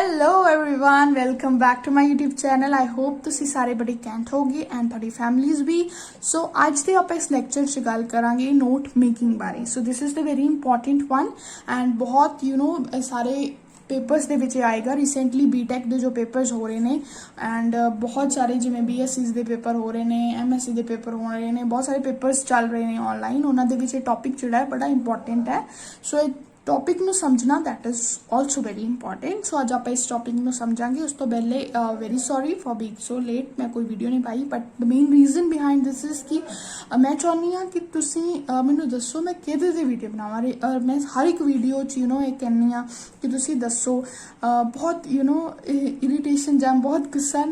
Hello everyone, welcome back to my YouTube channel. I hope ਤੁਸੀਂ ਸਾਰੇ ਬੜੇ cantt ਹੋਗੇ ਐਂਡ ਤੁਹਾਡੀ ਫੈਮਲੀਜ਼ ਵੀ। ਸੋ ਅੱਜ ਦੇ ਆਪਾਂ ਇਸ ਲੈਕਚਰ 'ਚ ਗੱਲ ਕਰਾਂਗੇ ਨੋਟ ਮੇਕਿੰਗ ਬਾਰੇ। So this is the very important one and ਬਹੁਤ ਸਾਰੇ पेपर्स ਦੇ ਵਿੱਚ ਆਏਗਾ। ਰੀਸੈਂਟਲੀ ਬੀਟੈਕ ਦੇ ਜੋ ਪੇਪਰਸ ਹੋ ਰਹੇ ਨੇ ਐਂਡ ਬਹੁਤ ਸਾਰੇ ਜਿਵੇਂ BSCs ਦੇ ਪੇਪਰ ਹੋ ਰਹੇ ਨੇ, MSc ਦੇ ਪੇਪਰ ਹੋ ਰਹੇ ਨੇ, ਬਹੁਤ ਸਾਰੇ ਪੇਪਰਸ ਚੱਲ ਰਹੇ ਨੇ ਆਨਲਾਈਨ। ਉਹਨਾਂ ਦੇ ਵਿੱਚ ਇਹ ਟੌਪਿਕ ਜਿਹੜਾ ਹੈ ਬੜਾ ਇੰਪॉर्टेंट ਹੈ। ਸੋ ਇਹ टॉपिक ਨੂੰ ਸਮਝਣਾ that is also very important. So ਅੱਜ ਆਪਾਂ ਇਸ ਟੌਪਿਕ ਨੂੰ ਸਮਝਾਂਗੇ। ਉਸ ਤੋਂ ਪਹਿਲੇ very sorry for being so late, मैं कोई वीडियो नहीं पाई but the main reason behind this is कि मैं ਚਾਹੁੰਦੀ ਹਾਂ ਕਿ ਤੁਸੀਂ ਮੈਨੂੰ ਦੱਸੋ ਮੈਂ ਕਿਹਦੇ ਤੇ ਵੀਡੀਓ ਬਣਾਵਾਂ। ਮੈਂ ਹਰ ਇੱਕ ਵੀਡੀਓ 'ਚ ਇਹ ਕਹਿੰਦੀ ਹਾਂ ਕਿ ਤੁਸੀਂ ਦੱਸੋ। ਬਹੁਤ ਇਰੀਟੇਸ਼ਨ ਜਾਂ ਬਹੁਤ ਗੁੱਸਾ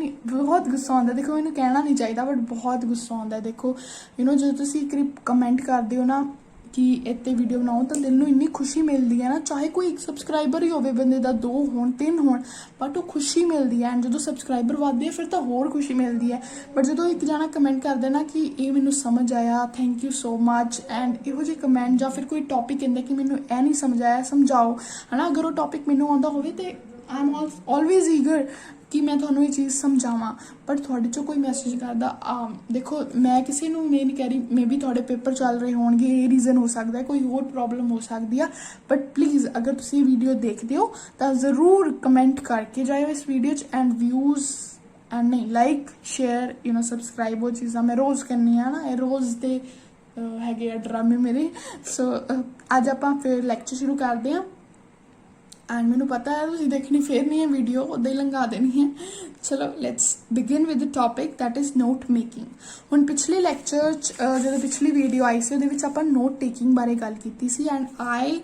ਆਉਂਦਾ। ਦੇਖੋ ਮੈਨੂੰ ਕਹਿਣਾ ਨਹੀਂ ਚਾਹੀਦਾ ਬਟ ਬਹੁਤ ਗੁੱਸਾ ਆਉਂਦਾ। ਦੇਖੋ ਜਦੋਂ ਤੁਸੀਂ ਕਮੈਂਟ ਕਰਦੇ ਹੋ ਨਾ कि इतने वीडियो बनाओ तो दिल में इन्नी खुशी मिलती है ना, चाहे कोई एक सबसक्राइबर ही होवे बंदे दा 2 होण 3 होण, बट वो खुशी मिलती है। एंड जो सबसक्राइबर वधदे फिर तो होर खुशी मिलती है। बट जो एक जना कमेंट करते ना कि ये मैनू समझ आया, thank you so much, and इहो जी कमेंट या फिर कोई टॉपिक कहते कि मैनू यह नहीं समझ आया समझाओ है ना। अगर वो टॉपिक मैनू आउंदा होवे ते आई एम ऑलवेज ईगर कि मैं थोड़ा ये चीज़ समझावा। बट थोड़े चो कोई मैसेज करता देखो मैं किसी को मैं नहीं कह रही मे भी थोड़े पेपर चल रहे होंगे, ये रीज़न हो सकता है, कोई होर प्रॉब्लम हो सकती है। बट प्लीज़ अगर तुम वीडियो देखते हो तो ज़रूर कमेंट करके जाओ इस वीडियो एंड व्यूज़ एंड नहीं लाइक शेयर सबसक्राइब वो चीज़ा मैं रोज़ करनी है ना। रोज़ के है ड्रामे मेरे। सो अज आप फिर लैक्चर शुरू करते हैं एंड मैनू पता है तुम देखनी फिर नहीं है वीडियो उदा ही लंघा देनी है। चलो let's begin with the topic that is note making. हुण पिछले लैक्चर जो पिछली वीडियो आई सी उहदे विच आपां नोट टेकिंग बारे गल कीती सी एंड आई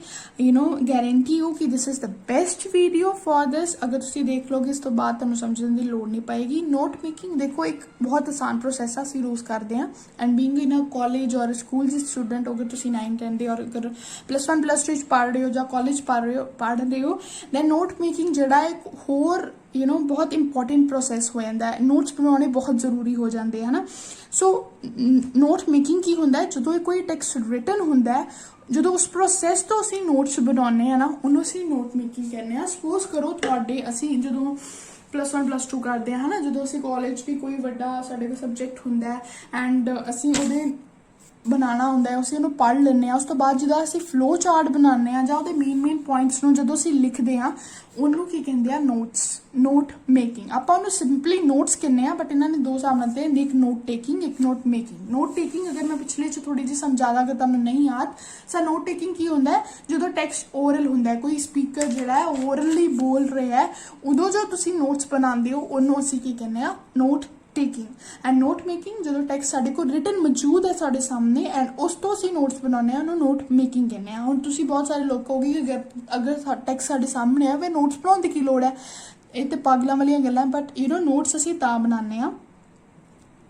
गारंटी यू कि this is the best video for this. अगर तुसीं देख लोगे इस तो बाद तुहानूं समझण दी लोड़ नहीं पाएगी। नोट मेकिंग देखो एक बहुत आसान प्रोसैस असीं रोज़ करते हैं and being in a college और स्कूल जे स्टूडेंट अगर तुसीं 9 10 दे और अगर +1 +2 पढ़ रहे हो या कॉलेज पढ़ रहे हो दैन नोट मेकिंग जिहड़ा एक होर बहुत इंपॉर्टेंट प्रोसैस हो जाता है। नोट्स बनाने बहुत जरूरी हो जाते हैं ना। सो नोट मेकिंग की होंदा है जो कोई टैक्सट रिटन होंदा है जो उस प्रोसैस तो असी नोट्स बनाने हैं ना उन्होंने असी नोट मेकिंग कहने हैं। सपोज करो तुहाडे असी जो +1 +2 करते हैं ना, जो असी कॉलेज भी कोई वड्डा साडे कोल सबजैक्ट होंदा है एंड असी उहदे बनाना होंदा है, उसी उन्होंने पढ़ लें। उस तो बाद जो असी फ्लो चार्ट बनाने जां उहदे मेन पॉइंट्स नूं जदों असी लिखते हैं उन्होंने की कहते हैं नोट्स, नोट मेकिंग। आपां उन्होंने सिंपली नोट्स कहने हैं बट इन्होंने 2 हिसाब नाल ते एक नोट टेकिंग एक नोट मेकिंग। नोट टेकिंग अगर मैं पिछले च थोड़ी जी समझादा अगर तुहानूं नहीं याद सा, नोट टेकिंग की होंदा है जो टैक्सट ओरल होंदा है, कोई स्पीकर जिहड़ा है ओरली बोल रहा है उदों जो तुसीं नोट्स बनाते हो उन्होंने असीं की कहने हैं note taking. And note making जो टैक्सट साडे कोल रिटन मौजूद है साडे सामने एंड उस तो असीं नोट्स बनाने उन्होंने नोट मेकिंग कहने हैं। हुण तुसीं बहुत सारे लोग कहोगे कि अगर टैक्सट साडे सामने है फिर नोट्स बनाउण दी की लोड़ है, ये तो पागलों वाली गल्लां। बट नोट्स असीं तां बनाने आ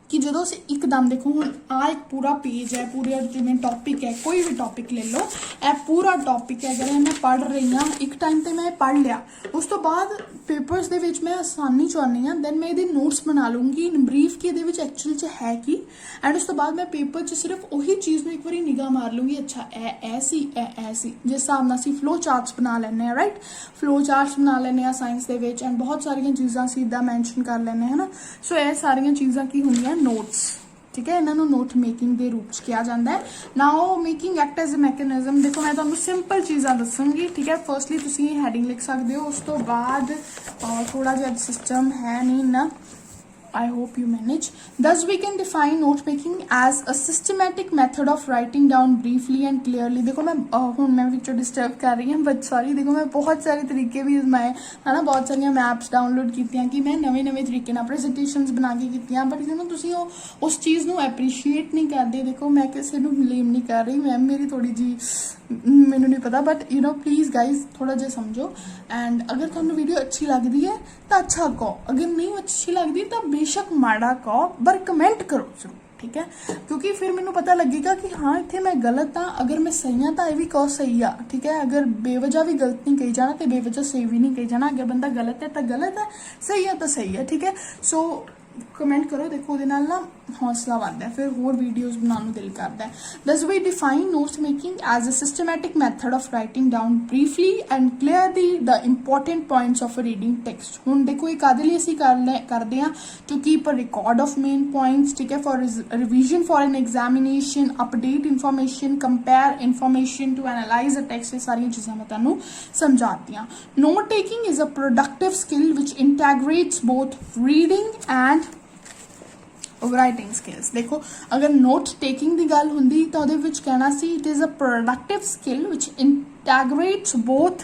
कि जो असीं एकदम देखो हुण आ एक पूरा पेज है, पूरा जिवें टॉपिक है कोई भी टॉपिक ले लो, यह पूरा टॉपिक है अगर मैं पढ़ रही हाँ एक टाइम तो मैं पढ़ लिया उस तो बाद पेपर्स दे विच मैं आसानी चाहनी हाँ दैन मैं ये नोट्स बना लूँगी इन ब्रीफ कि ये एक्चुअल च है कि एंड उस तो बाद मैं पेपर च सिर्फ उही चीज़ में एक बार निगाह मार लूँगी। अच्छा ऐसी जिस हिसाब नाल असीं फ्लो चार्ट्स बना लैंदे हैं, राइट। फ्लो चार्ट्स बना लैंदे हैं साइंस दे विच एंड बहुत सारिया चीज़ां असीं इदां मैंशन कर लैंदे है ना। सो यह सारिया चीज़ां की होंदियां नोट्स, ठीक है। इन्होंने नोट मेकिंग के रूप किया जाता है। Now making act as a mechanism. देखो मैं तुहानूं सिंपल चीज़ां दसूँगी, ठीक है। फर्स्टली तुसीं हैडिंग लिख सकते हो, उस तो बाद थोड़ा जिहा सिस्टम है नहीं ना, I hope you manage. Thus we can define note making as a systematic method of writing down briefly and clearly। देखो मैं हूँ मैं पिक्चर डिस्टर्ब कर रही हूँ बट सॉरी। देखो मैं बहुत सारे तरीके भी आजमाए है ना, बहुत सारिया मैं ऐप्स डाउनलोड कीतियां कि मैं नवे तरीके नाल प्रेजेंटेशंस बना के कीतियां बट तुसीं उस चीज़ नूं एप्रीशिएट नहीं करते। देखो मैं किसी नूं ब्लेम नहीं कर रही, मैम मेरी थोड़ी जी मैनू नहीं पता बट प्लीज़ गाइज थोड़ा जिहा समझो। एंड अगर तुहानूं वीडियो अच्छी लगती है तो अच्छा कहो, अगर नहीं अच्छी लगती तो बेशक माड़ा कहो पर कमेंट करो जरूर, ठीक है। क्योंकि फिर मैनू पता लगेगा कि हाँ इत्थे मैं गलत हाँ, अगर मैं सही हाँ तो यह भी कहो सही आ, ठीक है। अगर बेवजह भी गलत नहीं कही जाना तो बेवजह सही भी नहीं कही जाना। अगर बंदा गलत है तो गलत है, सही है तो सही है, ठीक है। सो ਕਮੈਂਟ ਕਰੋ, ਦੇਖੋ ਉਹਦੇ ਨਾਲ ਨਾ ਹੌਸਲਾ ਵੱਧਦਾ, ਫਿਰ ਹੋਰ ਵੀਡੀਓਜ਼ ਬਣਾਉਣ ਨੂੰ ਦਿਲ ਕਰਦਾ। Thus we define note making as a systematic method of writing down briefly and clearly the important points of reading text. ਹੁਣ ਦੇਖੋ ਇਹ ਕਾਹਦੇ ਲਈ ਅਸੀਂ ਕਰਦੇ ਹਾਂ, to keep a record of main points, ਠੀਕ ਹੈ, for revision for an examination, update information, compare information, to analyze a text. ਇਹ ਸਾਰੀਆਂ ਚੀਜ਼ਾਂ ਮੈਂ ਤੁਹਾਨੂੰ ਸਮਝਾਤੀਆਂ। Note taking is a productive skill which integrates both reading and writing skills. ਦੇਖੋ ਅਗਰ ਨੋਟ ਟੇਕਿੰਗ ਦੀ ਗੱਲ ਹੁੰਦੀ ਤਾਂ ਉਹਦੇ ਵਿੱਚ ਕਹਿਣਾ ਸੀ it is a productive skill which integrates both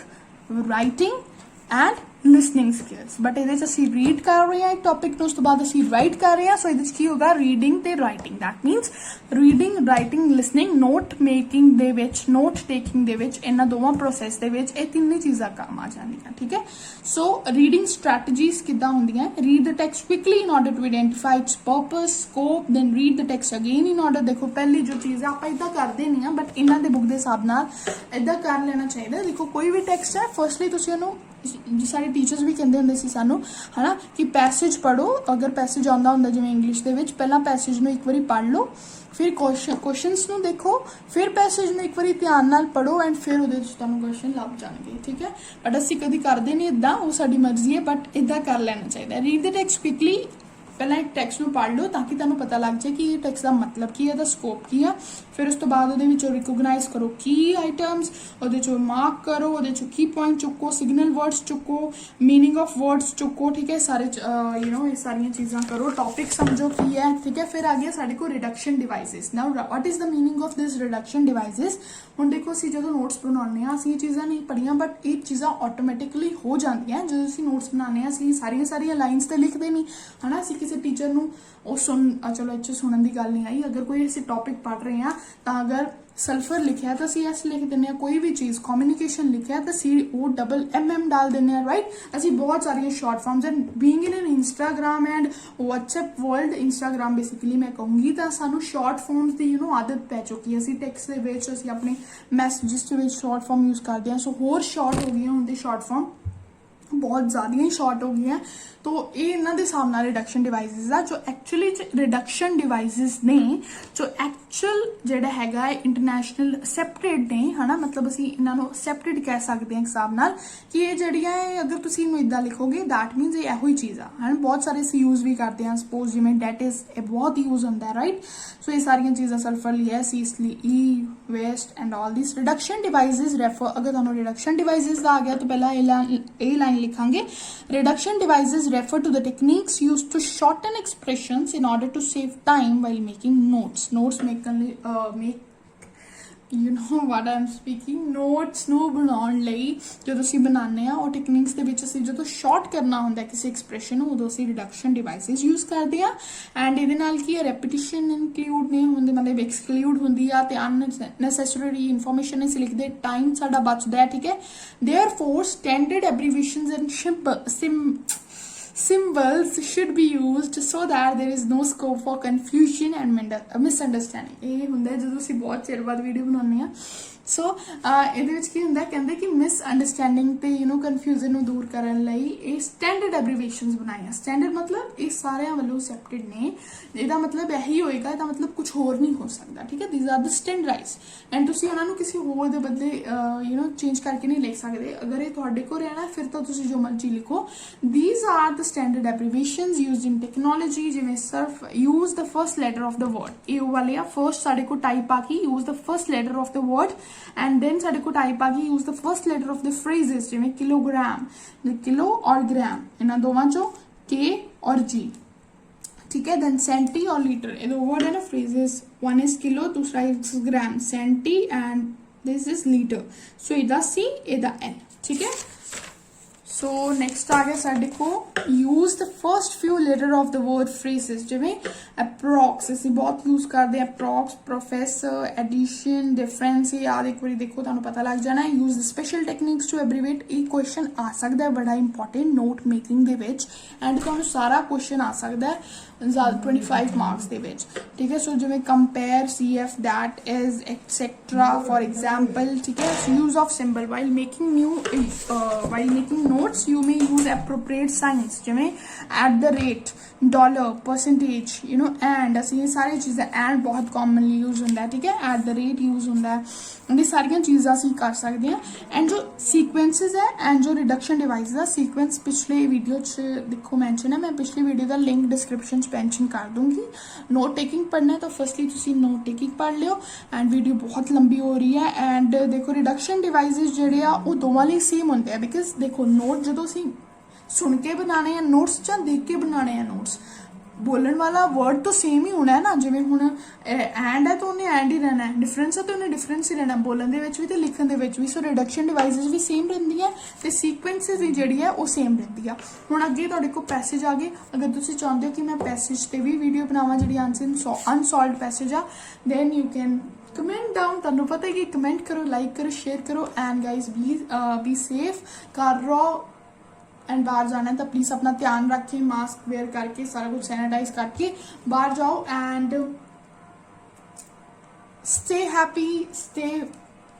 writing and listening skills. But ਇਹਦੇ 'ਚ ਅਸੀਂ ਰੀਡ ਕਰ ਰਹੇ ਹਾਂ ਇੱਕ ਟੌਪਿਕ ਨੂੰ, ਉਸ ਤੋਂ ਬਾਅਦ ਅਸੀਂ ਰਾਈਟ ਕਰ ਰਹੇ ਹਾਂ। ਸੋ ਇਹਦੇ 'ਚ ਕੀ ਹੋਗਾ, ਰੀਡਿੰਗ ਤੇ writing. That means reading, writing, listening, note making ਦੇ ਵਿੱਚ, ਨੋਟ ਟੇਕਿੰਗ ਦੇ ਵਿੱਚ, ਇਹਨਾਂ ਦੋਵਾਂ ਪ੍ਰੋਸੈਸ ਦੇ ਵਿੱਚ ਇਹ ਤਿੰਨੇ ਚੀਜ਼ਾਂ ਕੰਮ ਆ ਜਾਂਦੀਆਂ, ਠੀਕ ਹੈ। ਸੋ ਰੀਡਿੰਗ ਸਟ੍ਰੈਟਜੀਜ਼ ਕਿੱਦਾਂ ਹੁੰਦੀਆਂ, read the text quickly in order to identify its purpose, scope, then read the text again in order. ਦੇਖੋ ਪਹਿਲੀ ਜੋ ਚੀਜ਼ ਹੈ ਆਪਾਂ ਇੱਦਾਂ ਕਰਦੇ ਨਹੀਂ ਹਾਂ, ਬਟ ਇਹਨਾਂ ਦੇ ਬੁੱਕ ਦੇ ਹਿਸਾਬ ਨਾਲ ਇੱਦਾਂ ਕਰ ਲੈਣਾ ਚਾਹੀਦਾ। ਦੇਖੋ ਕੋਈ ਵੀ ਟੈਕਸਟ ਹੈ, ਫਰਸਟਲੀ ਤੁਸੀਂ ਉਹਨੂੰ, ਸਾਡੇ ਟੀਚਰਸ ਵੀ ਕਹਿੰਦੇ ਹੁੰਦੇ ਸੀ ਸਾਨੂੰ, ਹੈ ਨਾ, ਕਿ ਪੈਸੇਜ ਪੜ੍ਹੋ। ਅਗਰ ਪੈਸੇਜ ਆਉਂਦਾ ਹੁੰਦਾ ਜਿਵੇਂ ਇੰਗਲਿਸ਼ ਦੇ ਵਿੱਚ, ਪਹਿਲਾਂ ਪੈਸੇਜ ਨੂੰ ਇੱਕ ਵਾਰੀ ਪੜ੍ਹ ਲਓ, ਫਿਰ ਕੁਐਸਚਨਸ ਨੂੰ ਦੇਖੋ, ਫਿਰ ਪੈਸੇਜ ਨੂੰ ਇੱਕ ਵਾਰੀ ਧਿਆਨ ਨਾਲ ਪੜ੍ਹੋ ਐਂਡ ਫਿਰ ਉਹਦੇ ਵਿੱਚ ਤੁਹਾਨੂੰ ਕੁਐਸਚਨ ਲੱਭ ਜਾਣਗੇ, ਠੀਕ ਹੈ। ਬਟ ਅਸੀਂ ਕਦੀ ਕਰਦੇ ਨਹੀਂ ਇੱਦਾਂ, ਉਹ ਸਾਡੀ ਮਰਜ਼ੀ ਹੈ, ਬਟ ਇੱਦਾਂ ਕਰ ਲੈਣਾ ਚਾਹੀਦਾ। ਰੀਡ ਦ ਟੈਕਸਟ ਕੁਇਕਲੀ, ਪਹਿਲਾਂ ਇੱਕ ਟੈਕਸਟ ਨੂੰ ਪੜ੍ਹ ਲਓ ਤਾਂ ਕਿ ਤੁਹਾਨੂੰ ਪਤਾ ਲੱਗ ਜਾਏ ਕਿ ਇਹ ਟੈਕਸਟ ਦਾ ਮਤਲਬ ਕੀ ਹੈ, ਇਹਦਾ ਸਕੋਪ ਕੀ ਆ। ਫਿਰ ਉਸ ਤੋਂ ਬਾਅਦ ਉਹਦੇ ਵਿੱਚੋਂ ਰਿਕੋਗਨਾਈਜ਼ ਕਰੋ ਕੀ ਆਈਟਮਸ, ਉਹਦੇ ਚੋਂ ਮਾਰਕ ਕਰੋ, ਉਹਦੇ ਚੋਂ ਕੀ ਪੁਆਇੰਟ ਚੁੱਕੋ, ਸਿਗਨਲ ਵਰਡਸ ਚੁੱਕੋ, ਮੀਨਿੰਗ ਆਫ ਵਰਡਸ ਚੁੱਕੋ, ਠੀਕ ਹੈ। ਸਾਰੇ ਇਹ ਸਾਰੀਆਂ ਚੀਜ਼ਾਂ ਕਰੋ, ਟੌਪਿਕ ਸਮਝੋ ਕੀ ਹੈ, ਠੀਕ ਹੈ। ਫਿਰ ਆ ਗਿਆ ਸਾਡੇ ਕੋਲ reduction devices. Now what is the meaning of this reduction devices. ਹੁਣ ਦੇਖੋ ਅਸੀਂ ਜਦੋਂ ਨੋਟਸ ਬਣਾਉਂਦੇ ਹਾਂ, ਅਸੀਂ ਇਹ ਚੀਜ਼ਾਂ ਨਹੀਂ ਪੜ੍ਹੀਆਂ, ਬਟ ਇਹ ਚੀਜ਼ਾਂ ਆਟੋਮੈਟਿਕਲੀ ਹੋ ਜਾਂਦੀਆਂ ਜਦੋਂ ਅਸੀਂ ਨੋਟਸ ਬਣਾਉਂਦੇ ਹਾਂ। ਅਸੀਂ ਸਾਰੀਆਂ ਲਾਈਨਸ ਤੇ ਲਿਖਦੇ ਨਹੀਂ, ਹੈ ਨਾ। ਅਸੀਂ ਕਿਸੇ ਟੀਚਰ ਨੂੰ ਉਹ ਚਲੋ ਇੱਥੇ ਸੁਣਨ ਦੀ ਗੱਲ ਨਹੀਂ ਆਈ, ਅਗਰ ਕੋਈ ਅਸੀਂ ਟੌਪਿਕ ਪੜ੍ਹ ਰਹੇ ਹਾਂ ਤਾਂ ਅਗਰ ਸਲਫਰ ਲਿਖਿਆ ਤਾਂ ਅਸੀਂ ਐਸ ਲਿਖ ਦਿੰਦੇ ਹਾਂ, ਕੋਈ ਵੀ ਚੀਜ਼ ਕਮਿਊਨੀਕੇਸ਼ਨ ਲਿਖਿਆ ਤਾਂ COMM ਡਾਲ ਦਿੰਦੇ ਹਾਂ, ਰਾਈਟ। ਅਸੀਂ ਬਹੁਤ ਸਾਰੀਆਂ short farms and being in N Instagram and WhatsApp world, Instagram basically ਮੈਂ ਕਹੂੰਗੀ, ਤਾਂ ਸਾਨੂੰ ਸ਼ਾਰਟ ਫਾਰਮਸ ਦੀ ਆਦਤ ਪੈ ਚੁੱਕੀ ਹੈ। ਅਸੀਂ ਟੈਕਸਟ ਦੇ ਵਿੱਚ, ਅਸੀਂ ਆਪਣੇ ਮੈਸੇਜਿਸ ਦੇ ਵਿੱਚ ਸ਼ਾਰਟ ਫਾਰਮ ਯੂਜ਼ ਕਰਦੇ ਹਾਂ। ਸੋ ਹੋਰ ਸ਼ਾਰਟ ਹੋ ਗਈਆਂ ਹੁੰਦੀ ਸ਼ਾਰਟ ਫਾਰਮ, ਬਹੁਤ ਜ਼ਿਆਦਾ ਹੀ ਸ਼ਾਰਟ ਹੋ ਗਈਆਂ। तो ये ਇਹਨਾਂ ਦੇ ਹਿਸਾਬ ਨਾਲ ਰਿਡਕਸ਼ਨ ਡਿਵਾਈਸਿਸ ਆ, ਜੋ ਐਕਚੁਅਲੀ ਰਿਡਕਸ਼ਨ ਡਿਵਾਈਸਿਸ ਨੇ, ਜੋ ਐਕਚੁਅਲ ਜਿਹੜਾ ਹੈਗਾ ਇੰਟਰਨੈਸ਼ਨਲ ਅਸੈਪਟਡ ਨੇ, ਹਨਾ। ਮਤਲਬ ਅਸੀਂ ਇਹਨਾਂ ਨੂੰ ਅਸੈਪਟਡ ਕਹਿ ਸਕਦੇ ਹਾਂ ਹਿਸਾਬ ਨਾਲ, ਕਿ ਇਹ ਜਿਹੜੀਆਂ ਅਗਰ ਤੁਸੀਂ ਇਹਨੂੰ ਇਦਾਂ ਲਿਖੋਗੇ ਦੈਟ ਮੀਨਸ ਇਹ ਇਹੋ ਹੀ ਚੀਜ਼ ਆ, ਹਨ। ਬਹੁਤ ਸਾਰੇ ਅਸੀਂ ਯੂਜ਼ ਵੀ ਕਰਦੇ ਹਾਂ, ਸਪੋਜ਼ ਜਿਵੇਂ ਡੈਟ ਇਜ਼, ਇਹ ਬਹੁਤ ਯੂਜ਼ ਹੁੰਦਾ, ਰਾਈਟ। ਸੋ ਇਹ ਸਾਰੀਆਂ ਚੀਜ਼ਾਂ ਸਲਫਰ ਲਈ ਹੈ, ਸੀ ਲਈ ਈ, waste and all this. Reduction devices refer, ਅਗਰ ਤੁਹਾਨੂੰ ਰਿਡਕਸ਼ਨ ਡਿਵਾਈਸਿਸ ਦਾ ਆ ਗਿਆ ਤਾਂ ਪਹਿਲਾਂ ਇਹ ਲਾਈਨ ਲਿਖਾਂਗੇ, reduction devices refer to the techniques used to shorten expressions in order to save time while making notes. Notes make you know what I'm speaking, notes ਨੂੰ ਬਣਾਉਣ ਲਈ ਜਦੋਂ ਅਸੀਂ ਬਣਾਉਂਦੇ ਹਾਂ, ਉਹ ਟੈਕਨੀਕਸ ਦੇ ਵਿੱਚ ਅਸੀਂ ਜਦੋਂ ਸ਼ਾਰਟ ਕਰਨਾ ਹੁੰਦਾ ਕਿਸੇ ਐਕਸਪ੍ਰੈਸ਼ਨ ਨੂੰ, ਉਦੋਂ ਅਸੀਂ ਰਿਡਕਸ਼ਨ ਡਿਵਾਈਸਿਸ ਯੂਜ਼ ਕਰਦੇ ਹਾਂ। ਐਂਡ ਇਹਦੇ ਨਾਲ ਕੀ ਹੈ, ਰੈਪੀਟੀਸ਼ਨ ਇਨਕਲੂਡ ਨਹੀਂ ਹੁੰਦੀ, ਮਤਲਬ ਐਕਸਕਲੂਡ ਹੁੰਦੀ ਆ, ਤੇ ਅਨਨੈਸੈਸਰੀ ਇਨਫੋਰਮੇਸ਼ਨ ਅਸੀਂ ਲਿਖਦੇ, ਟਾਈਮ ਸਾਡਾ ਬਚਦਾ ਹੈ, ਠੀਕ ਹੈ। Therefore standard abbreviations and symbols should be used so that there is no scope for confusion and misunderstanding. ਇਹ ਹੁੰਦਾ ਜਦੋਂ ਅਸੀਂ ਬਹੁਤ ਚਿਰ ਬਾਅਦ ਵੀਡੀਓ ਬਣਾਉਂਦੇ ਹਾਂ। ਸੋ ਇਹਦੇ ਵਿੱਚ ਕੀ ਹੁੰਦਾ, ਕਹਿੰਦੇ ਕਿ ਮਿਸਅੰਡਰਸਟੈਂਡਿੰਗ ਤੇ ਕਨਫਿਊਜ਼ਨ ਨੂੰ ਦੂਰ ਕਰਨ ਲਈ ਇਹ ਸਟੈਂਡਰਡ ਐਬਰੀਵੇਸ਼ਨਸ ਬਣਾਈਆਂ। ਸਟੈਂਡਰਡ ਮਤਲਬ ਇਹ ਸਾਰਿਆਂ ਵੱਲੋਂ ਅਸੈਪਟਡ ਨੇ, ਇਹਦਾ ਮਤਲਬ ਇਹੀ ਹੋਏਗਾ, ਇਹਦਾ ਮਤਲਬ ਕੁਝ ਹੋਰ ਨਹੀਂ ਹੋ ਸਕਦਾ, ਠੀਕ ਹੈ। These are the standardised and ਤੁਸੀਂ ਉਹਨਾਂ ਨੂੰ ਕਿਸੇ ਹੋਰ ਦੇ ਬਦਲੇ ਚੇਂਜ ਕਰਕੇ ਨਹੀਂ ਲਿਖ ਸਕਦੇ। ਅਗਰ ਇਹ ਤੁਹਾਡੇ ਕੋਲ ਰਹਿਣਾ ਫਿਰ ਤਾਂ ਤੁਸੀਂ ਜੋ ਮਰਜ਼ੀ ਲਿਖੋ। These are the standard abbreviations used in technology, ਜਿਵੇਂ ਸਰਫ use the first letter of the word, ਇਹ ਵਾਲੇ ਆ। ਫਰਸਟ ਸਾਡੇ ਕੋਲ ਟਾਈਪ ਆ ਗਈ, use the first letter of the word, and then ਸਾਡੇ ਕੋਲ ਟਾਈਪ ਆ ਗਈ use the first letter of the phrases, ਜਿਵੇਂ ਕਿਲੋਗ੍ਰਾਮ, ਕਿਲੋ ਔਰ ਗ੍ਰਾਮ, ਇਹਨਾਂ ਦੋਵਾਂ ਚੋਂ K ਔਰ G, ठीक है। देन सेंटी और लीटर, ये दो वर्ड है ना फ्रेजेस, वन इज किलो, दूसरा is gram, centi and this is litre. So ਇਹਦਾ C ਇਹਦਾ N, ठीक है। सो नेक्स्ट आ गया साडे को use the first few letter of the word phrases, जिवें अप्रॉक्स ਅਸੀਂ बहुत यूज करते हैं, अप्रॉक्स, प्रोफेसर, एडिशन, डिफरेंस, याद एक बार देखो ਤੁਹਾਨੂੰ पता लग जाना है। Use the special techniques to abbreviate, ਇਹ क्वेश्चन आ सकता है बड़ा इंपॉर्टेंट नोट मेकिंग ਦੇ ਵਿੱਚ, ਐਂਡ ਤੁਹਾਨੂੰ ਸਾਰਾ क्वेश्चन आ सकता है 25 ਮਾਰਕਸ ਦੇ ਵਿੱਚ, ਠੀਕ ਹੈ। ਸੋ ਜਿਵੇਂ compare, CF, that is, etc, for example, ठीक है। Use of symbol while making notes notes you may use appropriate signs ਜਿਵੇਂ at the rate, dollar, percentage, and ਅਸੀਂ ਇਹ ਸਾਰੀ ਚੀਜ਼ਾਂ and ਬਹੁਤ commonly use ਹੁੰਦਾ ਹੈ, ਠੀਕ ਹੈ, at the rate use ਹੁੰਦਾ ਹੈ, ਇਹ ਸਾਰੀਆਂ ਚੀਜ਼ਾਂ ਅਸੀਂ ਕਰ ਸਕਦੇ ਹਾਂ। ਐਂਡ ਜੋ ਸੀਕੁਐਂਸਿਸ ਹੈ ਐਂਡ ਜੋ ਰਿਡਕਸ਼ਨ ਡਿਵਾਈਸ ਦਾ ਸੀਕੁਐਂਸ ਪਿਛਲੇ ਵੀਡੀਓ 'ਚ ਦੇਖੋ ਮੈਂਸ਼ਨ ਹੈ, ਮੈਂ ਪਿਛਲੀ ਵੀਡੀਓ ਦਾ ਲਿੰਕ ਡਿਸਕ੍ਰਿਪਸ਼ਨ 'ਚ ਮੈਂਸ਼ਨ ਕਰ ਦੂੰਗੀ। ਨੋਟ ਟੇਕਿੰਗ ਪੜ੍ਹਨਾ ਹੈ ਤਾਂ ਫਸਟਲੀ ਤੁਸੀਂ ਨੋਟ ਟੇਕਿੰਗ ਪੜ੍ਹ ਲਿਓ। ਐਂਡ ਵੀਡੀਓ ਬਹੁਤ ਲੰਬੀ ਹੋ ਰਹੀ ਹੈ। ਐਂਡ ਦੇਖੋ ਰਿਡਕਸ਼ਨ ਡਿਵਾਈਸਿਸ ਜਿਹੜੇ ਆ ਉਹ ਦੋਵਾਂ ਲਈ ਸੇਮ ਹੁੰਦੇ ਆ, ਬਿਕਾਜ਼ ਦੇਖੋ ਨੋਟ ਜਦੋਂ ਅਸੀਂ ਸੁਣ ਕੇ ਬਣਾਉਣੇ ਆ ਨੋਟਸ ਜਾਂ ਦੇਖ ਕੇ ਬਣਾਉਣੇ ਆ ਨੋਟਸ, ਬੋਲਣ ਵਾਲਾ ਵਰਡ ਤਾਂ ਸੇਮ ਹੀ ਹੋਣਾ ਹੈ ਨਾ। ਜਿਵੇਂ ਹੁਣ ਐਂਡ ਹੈ ਤਾਂ ਉਹਨੇ ਐਂਡ ਹੀ ਰਹਿਣਾ ਹੈ, ਡਿਫਰੈਂਸ ਹੈ ਤਾਂ ਉਹਨੇ ਡਿਫਰੈਂਸ ਹੀ ਰਹਿਣਾ, ਬੋਲਣ ਦੇ ਵਿੱਚ ਵੀ ਤੇ ਲਿਖਣ ਦੇ ਵਿੱਚ ਵੀ। ਸੋ ਰਿਡਕਸ਼ਨ ਡਿਵਾਈਸਿਸ ਵੀ ਸੇਮ ਰਹਿੰਦੀਆਂ ਤੇ ਸੀਕੁਐਂਸਿਸ ਵੀ ਜਿਹੜੀ ਹੈ ਉਹ ਸੇਮ ਰਹਿੰਦੀ ਆ। ਹੁਣ ਅੱਗੇ ਤੁਹਾਡੇ ਕੋਲ ਪੈਸੇਜ ਆ ਗਏ। ਅਗਰ ਤੁਸੀਂ ਚਾਹੁੰਦੇ ਹੋ ਕਿ ਮੈਂ ਪੈਸੇਜ ਤੇ ਵੀ ਵੀਡੀਓ ਬਣਾਵਾਂ ਜਿਹੜੀ ਅਨਸੋਲਵਡ ਪੈਸੇਜ ਆ, then you can comment down. ਤੁਹਾਨੂੰ ਪਤਾ ਹੈ ਕਿ ਕਮੈਂਟ ਕਰੋ, ਲਾਈਕ ਕਰੋ, ਸ਼ੇਅਰ ਕਰੋ। And guys be safe. ਘਰ ਰਹੋ एंड बाहर जाना है तो प्लीज अपना ध्यान रखें, मास्क वेयर करके सारा कुछ सैनिटाइज करके बाहर जाओ। And stay happy, stay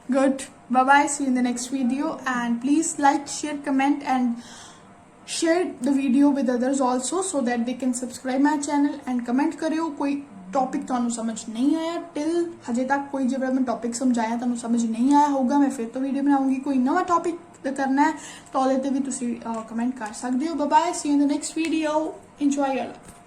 good, bye bye, see you in the next video. And please like, share, comment and share the video with others also so that they can subscribe my channel। and comment करियो कोई topic ਤੁਹਾਨੂੰ ਸਮਝ ਨਹੀਂ ਆਇਆ till ਹਜੇ ਤੱਕ, ਕੋਈ ਜਿਹੜਾ ਮੈਂ ਟੌਪਿਕ ਸਮਝਾਇਆ ਤੁਹਾਨੂੰ ਸਮਝ ਨਹੀਂ ਆਇਆ ਹੋਊਗਾ, ਮੈਂ ਫਿਰ ਤੋਂ ਵੀਡੀਓ ਬਣਾਉਂਗੀ। ਕੋਈ ਨਵਾਂ ਟੌਪਿਕ ਕਰਨਾ ਹੈ ਤਾਂ ਉਹਦੇ ਤੇ ਵੀ ਤੁਸੀਂ ਕਮੈਂਟ ਕਰ ਸਕਦੇ ਹੋ। Bye bye, see you in the next video, enjoy your life.